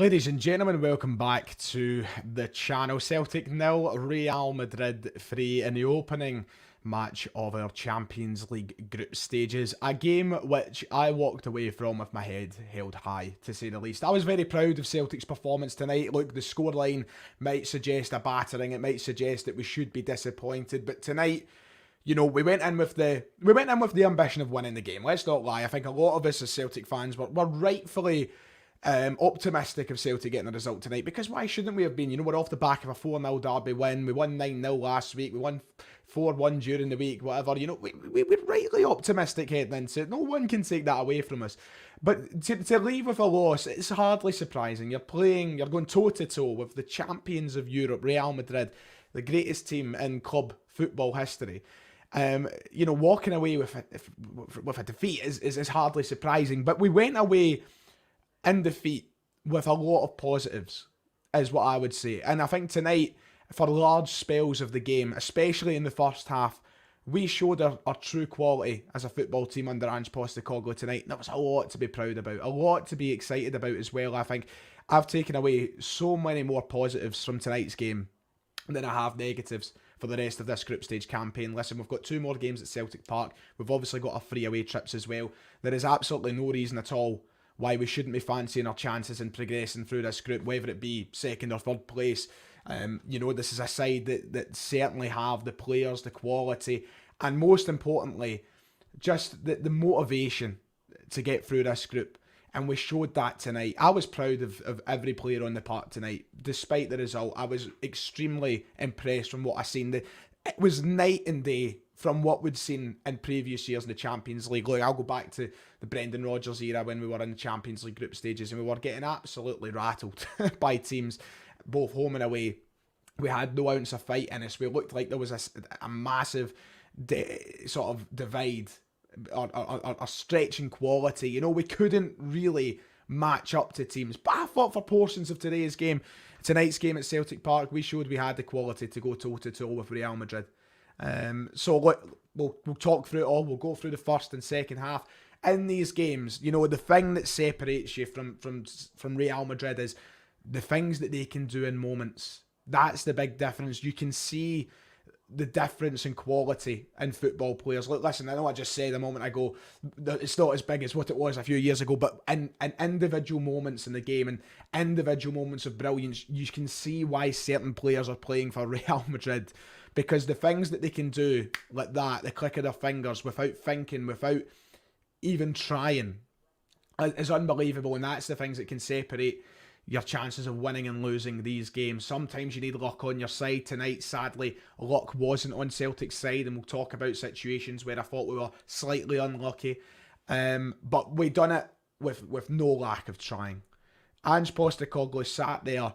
Ladies and gentlemen, welcome back to the channel. Celtic 0, Real Madrid 3 in the opening match of our Champions League group stages. A game which I walked away from with my head held high, to say the least. I was very proud of Celtic's performance tonight. Look, the scoreline might suggest a battering. It might suggest that we should be disappointed. But tonight, you know, we went in with the ambition of winning the game. Let's not lie. I think a lot of us as Celtic fans were rightfully optimistic of Celtic getting a result tonight, because why shouldn't we have been? You know, we're off the back of a 4-0 derby win. We won 9-0 last week. We won 4-1 during the week, whatever. You know, we're rightly optimistic heading into it. No one can take that away from us. But to leave with a loss, it's hardly surprising. You're going toe-to-toe with the champions of Europe, Real Madrid, the greatest team in club football history. You know, walking away with a defeat is hardly surprising. But we went away in defeat with a lot of positives, is what I would say. And I think tonight, for large spells of the game, especially in the first half, we showed our true quality as a football team under Ange Postecoglou tonight. And there was a lot to be proud about, a lot to be excited about as well. I think I've taken away so many more positives from tonight's game than I have negatives for the rest of this group stage campaign. Listen, we've got 2 more games at Celtic Park. We've obviously got our 3 away trips as well. There is absolutely no reason at all why we shouldn't be fancying our chances in progressing through this group, whether it be second or third place. You know, this is a side that certainly have the players, the quality, and most importantly, just the motivation to get through this group. And we showed that tonight. I was proud of every player on the park tonight. Despite the result, I was extremely impressed from what I seen. It was night and day from what we'd seen in previous years in the Champions League. Look, I'll go back to the Brendan Rodgers era when we were in the Champions League group stages and we were getting absolutely rattled by teams, both home and away. We had no ounce of fight in us. We looked like there was a massive sort of divide or stretching quality. You know, we couldn't really match up to teams. But I thought for portions of tonight's game at Celtic Park, we showed we had the quality to go toe-to-toe with Real Madrid. So look, we'll talk through it all. We'll go through the first and second half. In these games, you know, the thing that separates you from Real Madrid is the things that they can do in moments. That's the big difference. You can see the difference in quality in football players. Look, listen, I know I just said a moment ago that it's not as big as what it was a few years ago, but in individual moments in the game and individual moments of brilliance, you can see why certain players are playing for Real Madrid. Because the things that they can do like that, the click of their fingers, without thinking, without even trying, is unbelievable. And that's the things that can separate your chances of winning and losing these games. Sometimes you need luck on your side. Tonight, sadly, luck wasn't on Celtic's side, and we'll talk about situations where I thought we were slightly unlucky. But we done it with no lack of trying. Ange Postecoglou sat there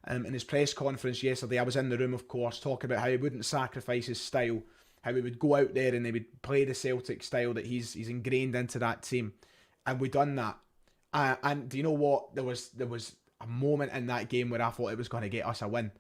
in his press conference yesterday. I was in the room, of course, talking about how he wouldn't sacrifice his style, how he would go out there and he would play the Celtic style that he's ingrained into that team, and we done that. And do you know what? There was a moment in that game where I thought it was going to get us a win,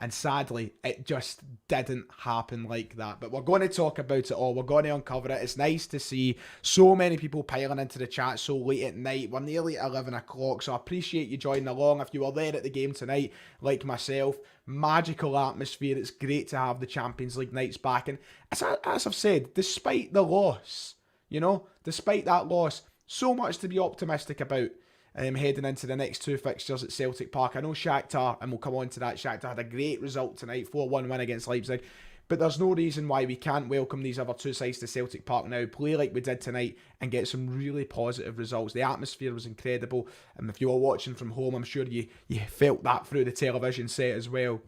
and sadly, it just didn't happen like that. But we're going to talk about it all. We're going to uncover it. It's nice to see so many people piling into the chat so late at night. We're nearly at 11 o'clock, so I appreciate you joining along. If you were there at the game tonight, like myself, magical atmosphere. It's great to have the Champions League nights back. And as I've said, despite the loss, you know, despite that loss, so much to be optimistic about. Heading into the next 2 fixtures at Celtic Park. I know Shakhtar, and we'll come on to that, Shakhtar had a great result tonight, 4-1 win against Leipzig, but there's no reason why we can't welcome these other 2 sides to Celtic Park now, play like we did tonight, and get some really positive results. The atmosphere was incredible, and if you were watching from home, I'm sure you felt that through the television set as well.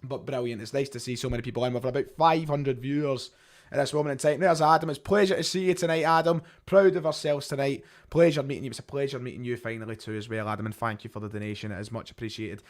But brilliant. It's nice to see so many people in. We've about 500 viewers at this moment in time. There's Adam. It's a pleasure to see you tonight, Adam. Proud of ourselves tonight. Pleasure meeting you. It's a pleasure meeting you finally too as well, Adam. And thank you for the donation. It is much appreciated.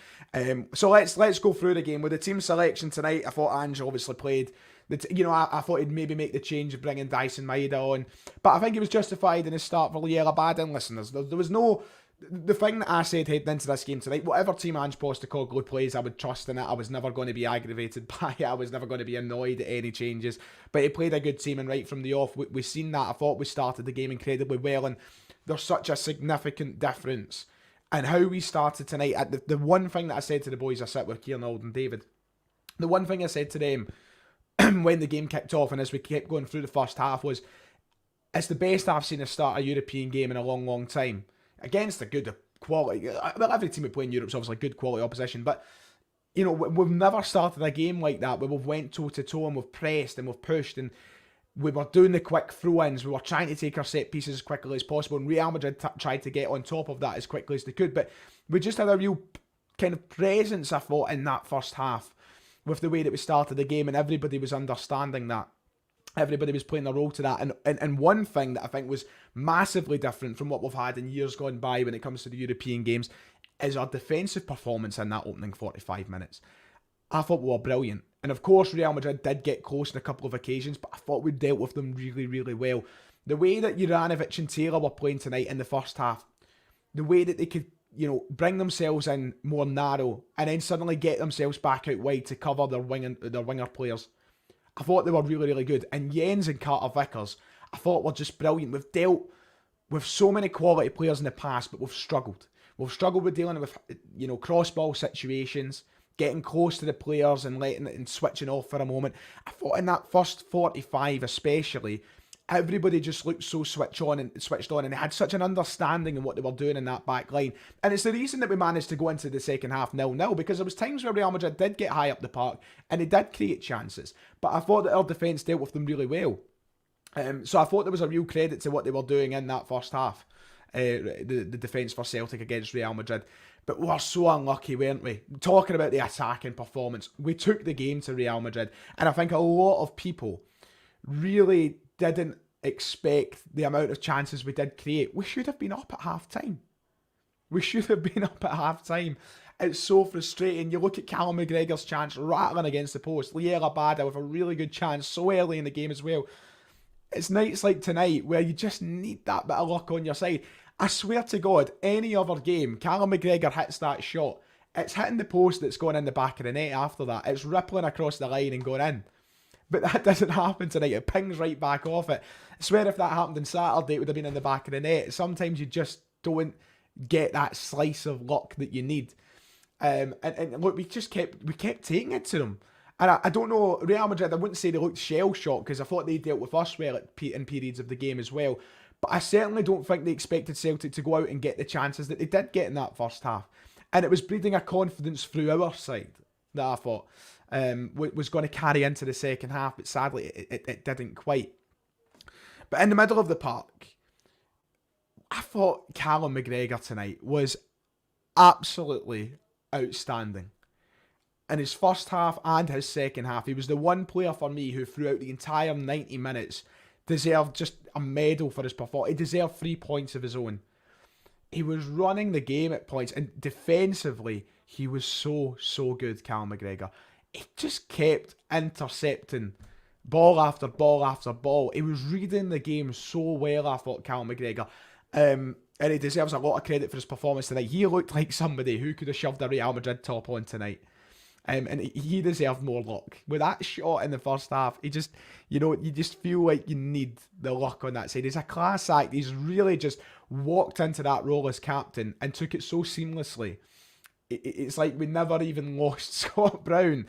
So let's go through the game. With the team selection tonight, I thought Ange obviously played. I thought he'd maybe make the change of bringing Dyson Maeda on. But I think he was justified in his start for Liela Bad. And listen, there was no... The thing that I said heading into this game tonight, whatever team Ange Postecoglou plays, I would trust in it. I was never going to be aggravated by it. I was never going to be annoyed at any changes. But he played a good team, and right from the off, we've seen that. I thought we started the game incredibly well, and there's such a significant difference and how we started tonight. The one thing that I said to the boys, I sat with Kieran and David, the one thing I said to them when the game kicked off and as we kept going through the first half was, it's the best I've seen us start a European game in a long, long time. Against a good quality, well, every team we play in Europe is obviously good quality opposition, but you know, we've never started a game like that where we've went toe-to-toe and we've pressed and we've pushed and we were doing the quick throw-ins, we were trying to take our set pieces as quickly as possible, and Real Madrid tried to get on top of that as quickly as they could, but we just had a real kind of presence, I thought, in that first half with the way that we started the game, and everybody was understanding that. Everybody was playing their role to that. And one thing that I think was massively different from what we've had in years gone by when it comes to the European games is our defensive performance in that opening 45 minutes. I thought we were brilliant. And of course, Real Madrid did get close on a couple of occasions, but I thought we dealt with them really, really well. The way that Juranovic and Taylor were playing tonight in the first half, the way that they could, you know, bring themselves in more narrow and then suddenly get themselves back out wide to cover their winger players. I thought they were really, really good. And Jens and Carter Vickers, I thought were just brilliant. We've dealt with so many quality players in the past, but we've struggled. We've struggled with dealing with, you know, cross-ball situations, getting close to the players and letting it and switching off for a moment. I thought in that first 45 especially, everybody just looked so switched on and they had such an understanding of what they were doing in that back line. And it's the reason that we managed to go into the second half 0-0, because there was times where Real Madrid did get high up the park and they did create chances. But I thought that our defence dealt with them really well. So I thought there was a real credit to what they were doing in that first half, the defence for Celtic against Real Madrid. But we were so unlucky, weren't we? Talking about the attacking performance, we took the game to Real Madrid. And I think a lot of people really didn't expect the amount of chances we did create. We should have been up at half-time. It's so frustrating. You look at Callum McGregor's chance rattling against the post. Liel Abada with a really good chance so early in the game as well. It's nights like tonight where you just need that bit of luck on your side. I swear to God, any other game, Callum McGregor hits that shot, it's hitting the post that's going in the back of the net after that. It's rippling across the line and going in. But that doesn't happen tonight. It pings right back off it. I swear if that happened on Saturday, it would have been in the back of the net. Sometimes you just don't get that slice of luck that you need. And look, we kept taking it to them. And I don't know, Real Madrid, I wouldn't say they looked shell-shocked because I thought they dealt with us well in periods of the game as well. But I certainly don't think they expected Celtic to go out and get the chances that they did get in that first half. And it was breeding a confidence through our side that I thought was going to carry into the second half, but sadly it didn't quite. But in the middle of the park, I thought Callum McGregor tonight was absolutely outstanding. In his first half and his second half, he was the one player for me who throughout the entire 90 minutes deserved just a medal for his performance. He deserved 3 points of his own. He was running the game at points, and defensively, he was so good, Callum McGregor. He just kept intercepting ball after ball after ball. He was reading the game so well, I thought, Callum McGregor. And he deserves a lot of credit for his performance tonight. He looked like somebody who could have shoved a Real Madrid top on tonight. And he deserved more luck. With that shot in the first half, he just, you know, you just feel like you need the luck on that side. He's a class act. He's really just walked into that role as captain and took it so seamlessly. It's like we never even lost Scott Brown.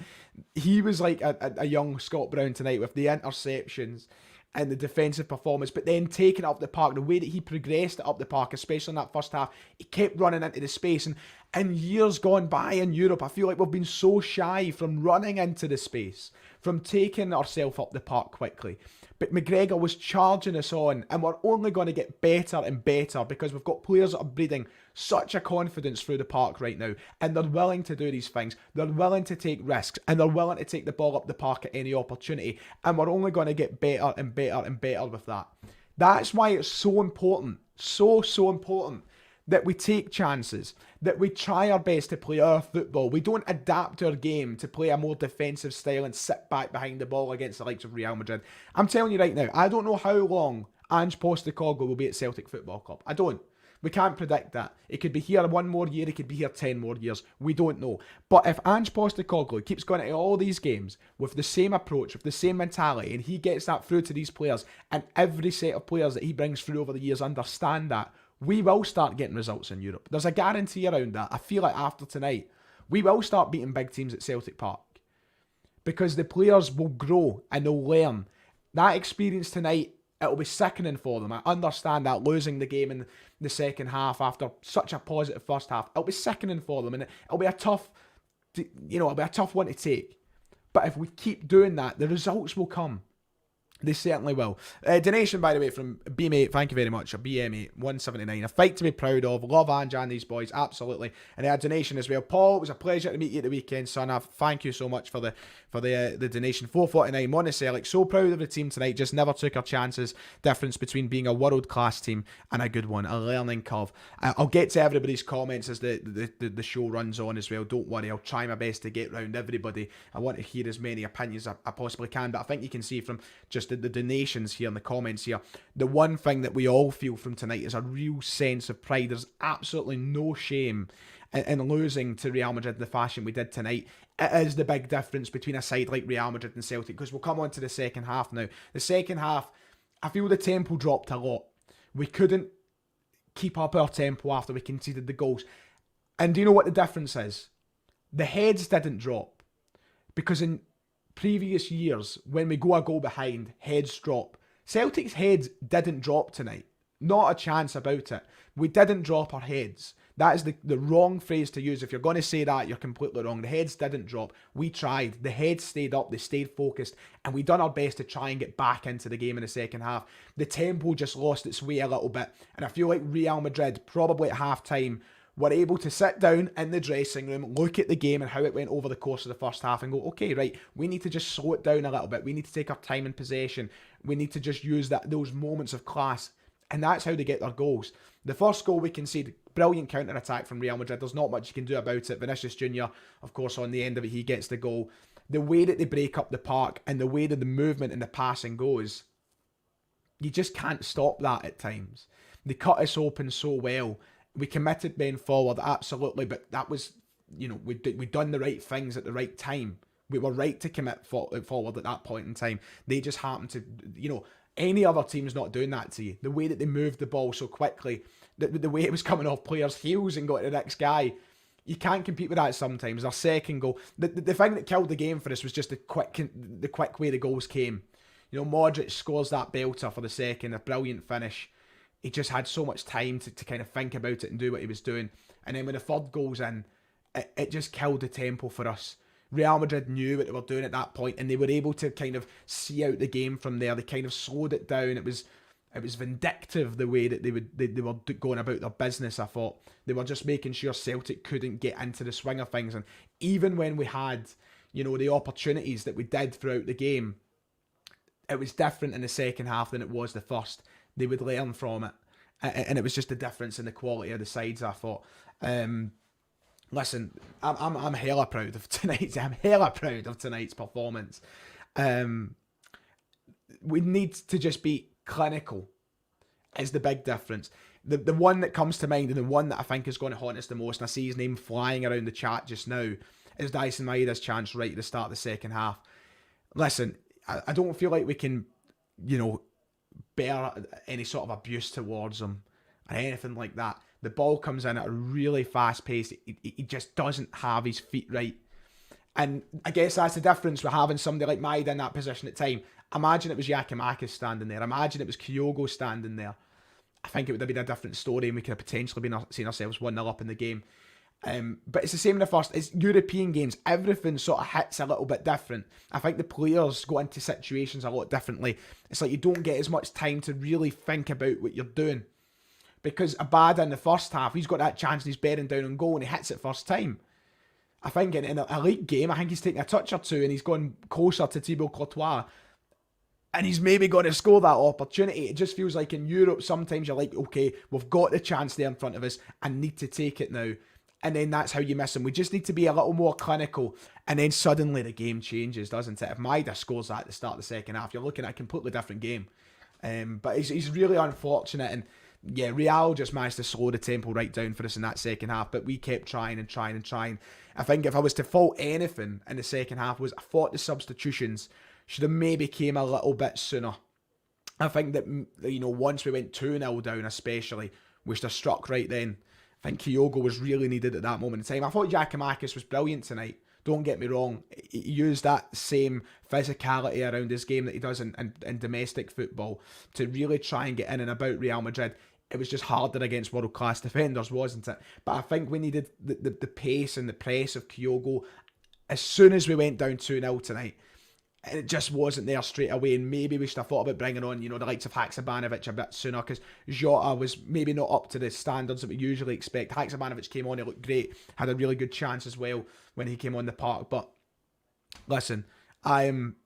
He was like a young Scott Brown tonight with the interceptions and the defensive performance, but then taking it up the park, the way that he progressed it up the park, especially in that first half, he kept running into the space. And in years gone by in Europe, I feel like we've been so shy from running into the space, from taking ourselves up the park quickly. But McGregor was charging us on, and we're only going to get better and better because we've got players that are breeding such a confidence through the park right now, and they're willing to do these things. They're willing to take risks, and they're willing to take the ball up the park at any opportunity, and we're only going to get better and better and better with that. That's why it's so important, so important that we take chances, that we try our best to play our football. We don't adapt our game to play a more defensive style and sit back behind the ball against the likes of Real Madrid. I'm telling you right now, I don't know how long Ange Postecoglou will be at Celtic Football Club. I don't. We can't predict that. It could be here 1 more year, it could be here 10 more years. We don't know. But if Ange Postecoglou keeps going into all these games with the same approach, with the same mentality, and he gets that through to these players, and every set of players that he brings through over the years understand that, we will start getting results in Europe. There's a guarantee around that. I feel like after tonight, we will start beating big teams at Celtic Park because the players will grow and they'll learn. That experience tonight, it'll be sickening for them. I understand that losing the game in the second half after such a positive first half, it'll be sickening for them, and it'll be a tough, it'll be a tough one to take. But if we keep doing that, the results will come. They certainly will. Donation, by the way, from B-Mate. Thank you very much. A BM8 179. A fight to be proud of. Love Anja and these boys. Absolutely. And a donation as well. Paul, it was a pleasure to meet you at the weekend, son. Thank you so much for the donation. 449. Monticellic. So proud of the team tonight. Just never took our chances. Difference between being a world-class team and a good one. A learning curve. I'll get to everybody's comments as the show runs on as well. Don't worry. I'll try my best to get round everybody. I want to hear as many opinions as I possibly can. But I think you can see from just the donations here in the comments here, the one thing that we all feel from tonight is a real sense of pride. There's absolutely no shame in losing to Real Madrid in the fashion we did tonight. It is the big difference between a side like Real Madrid and Celtic, because we'll come on to the second half now. The second half, I feel the tempo dropped a lot. We couldn't keep up our tempo after we conceded the goals. And do you know what the difference is? The heads didn't drop, because in previous years, when we go a goal behind, heads drop. Celtic's heads didn't drop tonight. Not a chance about it. We didn't drop our heads. That is the wrong phrase to use. If you're going to say that, you're completely wrong. The heads didn't drop. We tried. The heads stayed up. They stayed focused. And we done our best to try and get back into the game in the second half. The tempo just lost its way a little bit. And I feel like Real Madrid, probably at half-time, were able to sit down in the dressing room, look at the game and how it went over the course of the first half and go, okay, right, we need to just slow it down a little bit. We need to take our time in possession. We need to just use those moments of class. And that's how they get their goals. The first goal we conceded, brilliant counter-attack from Real Madrid. There's not much you can do about it. Vinicius Jr., of course, on the end of it, he gets the goal. The way that they break up the park and the way that the movement and the passing goes, you just can't stop that at times. They cut us open so well. We committed men forward, absolutely, but that was, we'd done the right things at the right time. We were right to commit forward at that point in time. They just happened to, any other team's not doing that to you. The way that they moved the ball so quickly, the way it was coming off players' heels and got to the next guy, you can't compete with that sometimes. Our second goal, the thing that killed the game for us was just the quick way the goals came. Modric scores that belter for the second, a brilliant finish. He just had so much time to kind of think about it and do what he was doing. And then when the third goal's in, it just killed the tempo for us. Real Madrid knew what they were doing at that point, and they were able to kind of see out the game from there. They kind of slowed it down. It was vindictive the way that they were going about their business, I thought. They were just making sure Celtic couldn't get into the swing of things. And even when we had, the opportunities that we did throughout the game, it was different in the second half than it was the first. They would learn from it. And it was just a difference in the quality of the sides, I thought. Listen, I'm hella proud of tonight's. I'm hella proud of tonight's performance. We need to just be clinical. Is the big difference. The one that comes to mind, and the one that I think is going to haunt us the most, and I see his name flying around the chat just now, is Dyson Maeda's chance right at the start of the second half. Listen, I don't feel like we can, bear any sort of abuse towards him or anything like that. The ball comes in at a really fast pace. He just doesn't have his feet right. And I guess that's the difference with having somebody like Maeda in that position at time. Imagine it was Yakimakis standing there. Imagine it was Kyogo standing there. I think it would have been a different story, and we could have potentially been seeing ourselves 1-0 up in the game. But it's the same in the first. It's European games. Everything sort of hits a little bit different. I think the players go into situations a lot differently. It's like you don't get as much time to really think about what you're doing. Because Abada in the first half, he's got that chance and he's bearing down on goal and he hits it first time. I think in a league game, I think he's taking a touch or two and he's gone closer to Thibaut Courtois. And he's maybe going to score that opportunity. It just feels like in Europe, sometimes you're like, okay, we've got the chance there in front of us and need to take it now. And then that's how you miss him. We just need to be a little more clinical. And then suddenly the game changes, doesn't it? If Maeda scores that at the start of the second half, you're looking at a completely different game. But he's really unfortunate. And yeah, Real just managed to slow the tempo right down for us in that second half. But we kept trying and trying and trying. I think if I was to fault anything in the second half, was I thought the substitutions should have maybe came a little bit sooner. I think that, once we went 2-0 down especially, we should have struck right then. I think Kyogo was really needed at that moment in time. I thought Giakoumakis was brilliant tonight. Don't get me wrong. He used that same physicality around his game that he does in domestic football to really try and get in and about Real Madrid. It was just harder against world-class defenders, wasn't it? But I think we needed the pace and the press of Kyogo as soon as we went down 2-0 tonight. And it just wasn't there straight away, and maybe we should have thought about bringing on, the likes of Haksabanovic a bit sooner, because Jota was maybe not up to the standards that we usually expect. Haksabanovic came on, he looked great, had a really good chance as well when he came on the park. But listen, I'm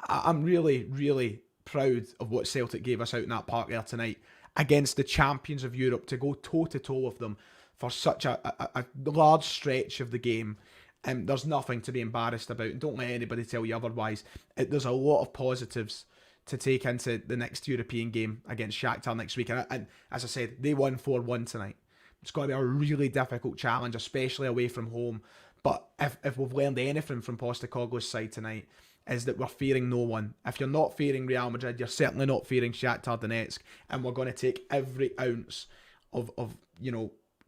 really, really proud of what Celtic gave us out in that park there tonight against the champions of Europe, to go toe-to-toe with them for such a large stretch of the game. There's nothing to be embarrassed about, and don't let anybody tell you otherwise. There's a lot of positives to take into the next European game against Shakhtar next week. And as I said, they won 4-1 tonight. It's going to be a really difficult challenge, especially away from home. But if we've learned anything from Postecoglou's side tonight, is that we're fearing no one. If you're not fearing Real Madrid, you're certainly not fearing Shakhtar Donetsk. And we're going to take every ounce of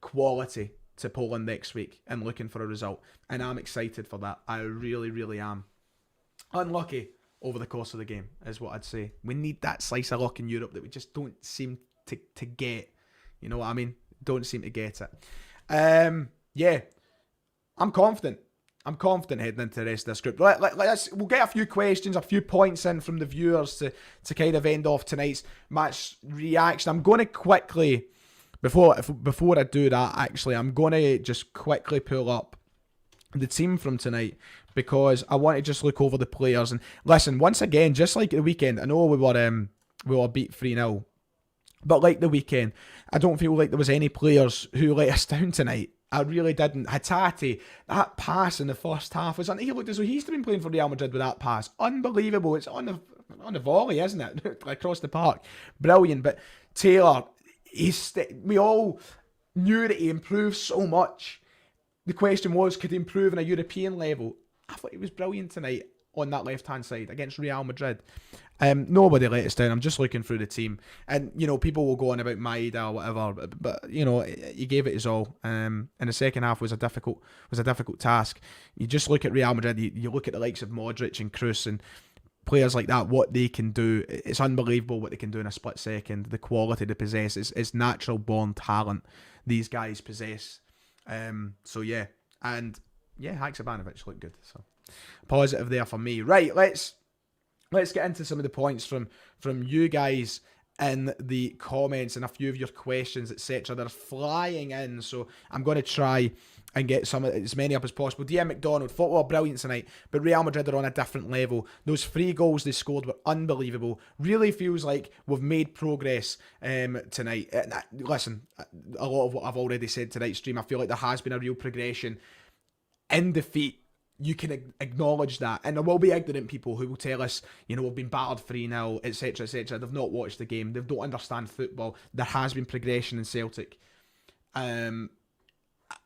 quality to Poland next week and looking for a result. And I'm excited for that. I really, really am. Unlucky over the course of the game is what I'd say. We need that slice of luck in Europe that we just don't seem to get. You know what I mean? Don't seem to get it. Yeah, I'm confident. I'm confident heading into the rest of this group. We'll get a few questions, a few points in from the viewers to kind of end off tonight's match reaction. I'm going to quickly... Before I do that, actually, I'm going to just quickly pull up the team from tonight, because I want to just look over the players. And listen, once again, just like the weekend, I know we were beat 3-0, but like the weekend, I don't feel like there was any players who let us down tonight. I really didn't. Hatate, that pass in the first half was he looked as though he's been playing for Real Madrid with that pass. Unbelievable. It's on the volley, isn't it? Across the park. Brilliant. But Taylor, we all knew that he improved so much. The question was, could he improve on a European level? I thought he was brilliant tonight on that left-hand side against Real Madrid. Nobody let us down. I'm just looking through the team. And, people will go on about Maida or whatever, but he gave it his all. And the second half was a difficult task. You just look at Real Madrid, you look at the likes of Modric and Kroos and players like that, what they can do. It's unbelievable what they can do in a split second. The quality they possess is natural born talent these guys possess. So yeah, and yeah, Haksabanovic looked good. So positive there for me. Right, let's get into some of the points from you guys in the comments and a few of your questions, etc. They're flying in, so I'm going to try and get as many up as possible. DM McDonald, thought we were brilliant tonight, but Real Madrid are on a different level. Those 3 goals they scored were unbelievable. Really feels like we've made progress tonight. Listen, a lot of what I've already said tonight's stream, I feel like there has been a real progression in defeat. You can acknowledge that, and there will be ignorant people who will tell us, we've been battered 3-0, etc, etc. They've not watched the game, they don't understand football. There has been progression in Celtic.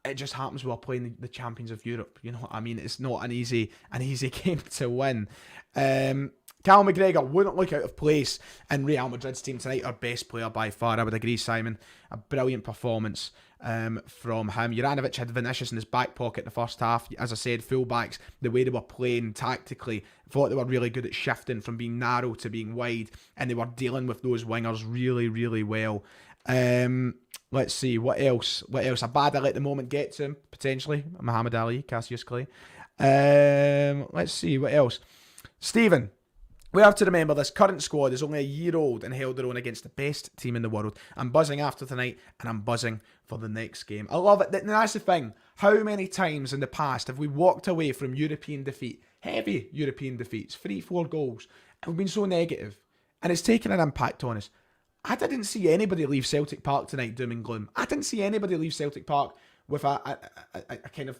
It just happens while playing the champions of Europe. You know what I mean? It's not an easy game to win. Cal McGregor wouldn't look out of place in Real Madrid's team tonight. Our best player by far, I would agree, Simon. A brilliant performance from him. Juranovic had Vinicius in his back pocket in the first half. As I said, fullbacks, the way they were playing tactically, thought they were really good at shifting from being narrow to being wide, and they were dealing with those wingers really, really well. Let's see, what else? Abada let the moment get to him, potentially. Muhammad Ali, Cassius Clay. Let's see, what else? Stephen, we have to remember this current squad is only a year old and held their own against the best team in the world. I'm buzzing after tonight, and I'm buzzing for the next game. I love it. And that's the thing. How many times in the past have we walked away from European defeat, heavy European defeats, 3-4 goals, and we've been so negative, and it's taken an impact on us. I didn't see anybody leave Celtic Park tonight doom and gloom. I didn't see anybody leave Celtic Park with a kind of,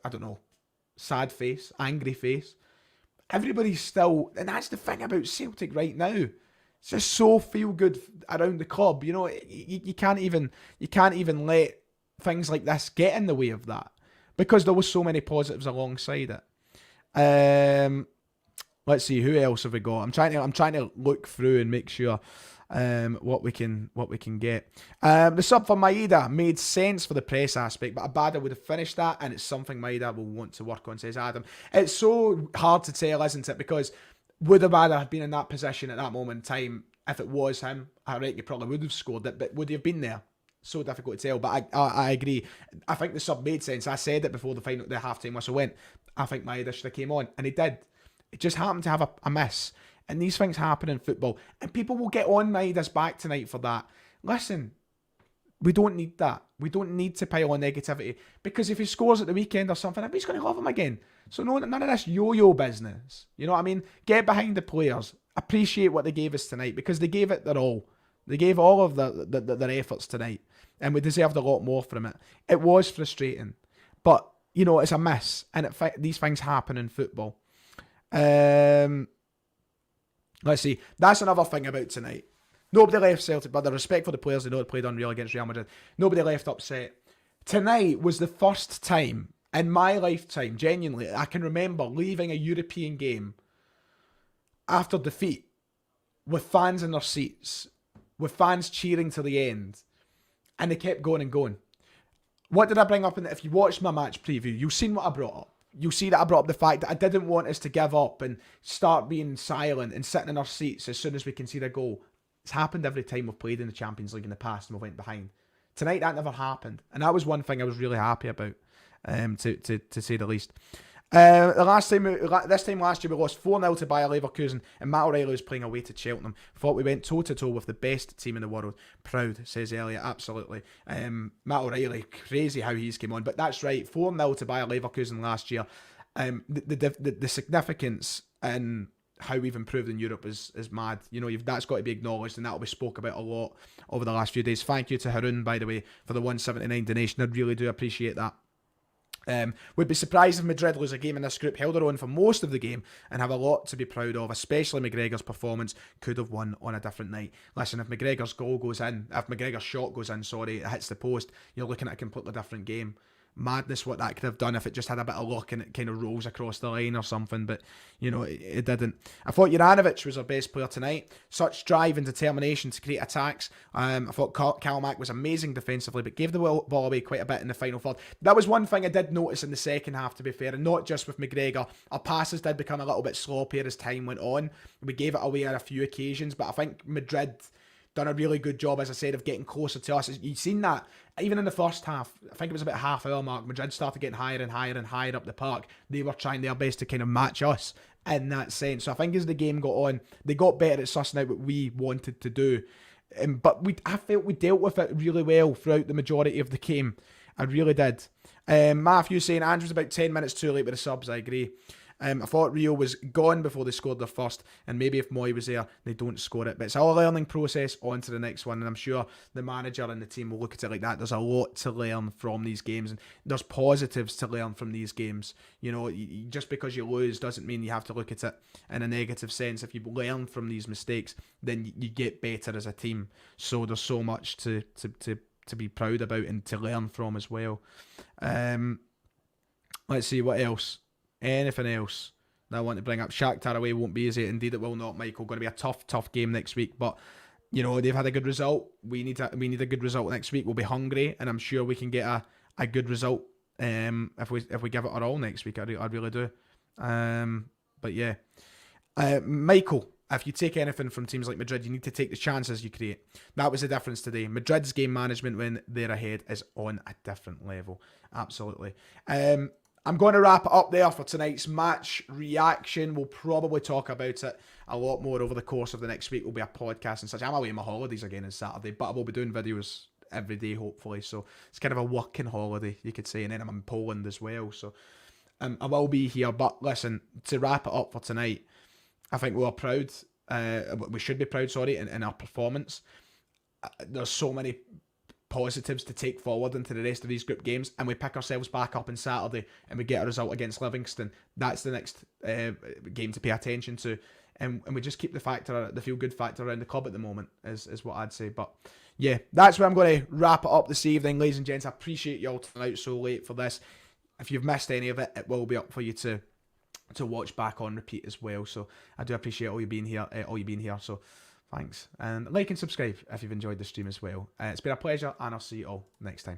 I don't know, sad face, angry face. Everybody's still, and that's the thing about Celtic right now. It's just so feel good around the club. You can't even let things like this get in the way of that, because there was so many positives alongside it. Let's see, who else have we got? I'm trying to look through and make sure what we can get. The sub for Maeda made sense for the press aspect, but Abada would have finished that, and it's something Maeda will want to work on, says Adam. It's so hard to tell, isn't it? Because would Abada have been in that position at that moment in time? If it was him, I reckon he probably would have scored it, but would he have been there? So difficult to tell, but I agree. I think the sub made sense. I said it before the half-time whistle went. I think Maeda should have came on, and he did. It just happened to have a miss. And these things happen in football. And people will get on Maeda's back tonight for that. Listen, we don't need that. We don't need to pile on negativity. Because if he scores at the weekend or something, everybody's going to love him again. So none of this yo-yo business. You know what I mean? Get behind the players. Appreciate what they gave us tonight. Because they gave it their all. They gave all of their efforts tonight. And we deserved a lot more from it. It was frustrating. But, you know, it's a miss. And these things happen in football. Let's see. That's another thing about tonight. Nobody left Celtic, but the respect for the players, they know they played unreal against Real Madrid. Nobody left upset. Tonight was the first time in my lifetime, genuinely, I can remember leaving a European game after defeat with fans in their seats, with fans cheering to the end, and they kept going and going. What did I bring up? If you watched my match preview, you've seen what I brought up. You'll see that I brought up the fact that I didn't want us to give up and start being silent and sitting in our seats as soon as we concede a goal. It's happened every time we've played in the Champions League in the past and we went behind. Tonight that never happened, and that was one thing I was really happy about, to say the least. This time last year we lost 4-0 to Bayer Leverkusen, and Matt O'Reilly was playing away to Cheltenham. Thought we went toe to toe with the best team in the world. Proud, says Elliot. Absolutely. Matt O'Reilly, crazy how he's came on, but that's right. 4-0 to Bayer Leverkusen last year. The significance in how we've improved in Europe is mad. You know, that's got to be acknowledged, and that'll be spoke about a lot over the last few days. Thank you to Harun, by the way, for the 179 donation. I really do appreciate that. Would be surprised if Madrid lose a game in this group, held their own for most of the game and have a lot to be proud of, especially McGregor's performance. Could have won on a different night. Listen, if McGregor's shot goes in, it hits the post, you're looking at a completely different game. Madness what that could have done if it just had a bit of luck and it kind of rolls across the line or something, but you know, it didn't. I thought Juranovic was our best player tonight. Such drive and determination to create attacks. I thought Kalmak was amazing defensively, but gave the ball away quite a bit in the final third. That was one thing I did notice in the second half, to be fair, and not just with McGregor. Our passes did become a little bit sloppier as time went on. We gave it away on a few occasions, but I think Madrid done a really good job, as I said, of getting closer to us. You've seen that even in the first half. I think it was about half-hour mark. Madrid started getting higher and higher and higher up the park. They were trying their best to kind of match us in that sense. So I think as the game got on, they got better at sussing out what we wanted to do. But I felt we dealt with it really well throughout the majority of the game. I really did. Matthew saying Andrew's about 10 minutes too late with the subs. I agree. I thought Rio was gone before they scored their first, and maybe if Moy was there, they don't score it. But it's all a learning process, on to the next one, and I'm sure the manager and the team will look at it like that. There's a lot to learn from these games, and there's positives to learn from these games. You know, just because you lose doesn't mean you have to look at it in a negative sense. If you learn from these mistakes, then you get better as a team. So there's so much to be proud about and to learn from as well. Let's see, what else? Anything else that I want to bring up? Shakhtar away won't be easy. Indeed, it will not, Michael. Going to be a tough game next week. But, you know, they've had a good result. We need a good result next week. We'll be hungry, and I'm sure we can get a good result if we give it our all next week. I really do. But, yeah. Michael, if you take anything from teams like Madrid, you need to take the chances you create. That was the difference today. Madrid's game management when they're ahead is on a different level. Absolutely. I'm going to wrap it up there for tonight's match reaction. We'll probably talk about it a lot more over the course of the next week. Will be a podcast and such. I'm away on my holidays again on Saturday, but I will be doing videos every day, hopefully. So it's kind of a working holiday, you could say. And then I'm in Poland as well. So I will be here. But listen, to wrap it up for tonight, I think we are proud. We should be proud, in our performance. There's so many positives to take forward into the rest of these group games, and we pick ourselves back up on Saturday and we get a result against Livingston. That's the next game to pay attention to, and we just keep the feel good factor around the club at the moment is what I'd say. But yeah, that's where I'm going to wrap it up this evening, ladies and gents. I appreciate you all turning out so late for this. If you've missed any of it, it will be up for you to watch back on repeat as well. So I do appreciate all you being here. So Thanks. And like and subscribe if you've enjoyed the stream as well. It's been a pleasure, and I'll see you all next time.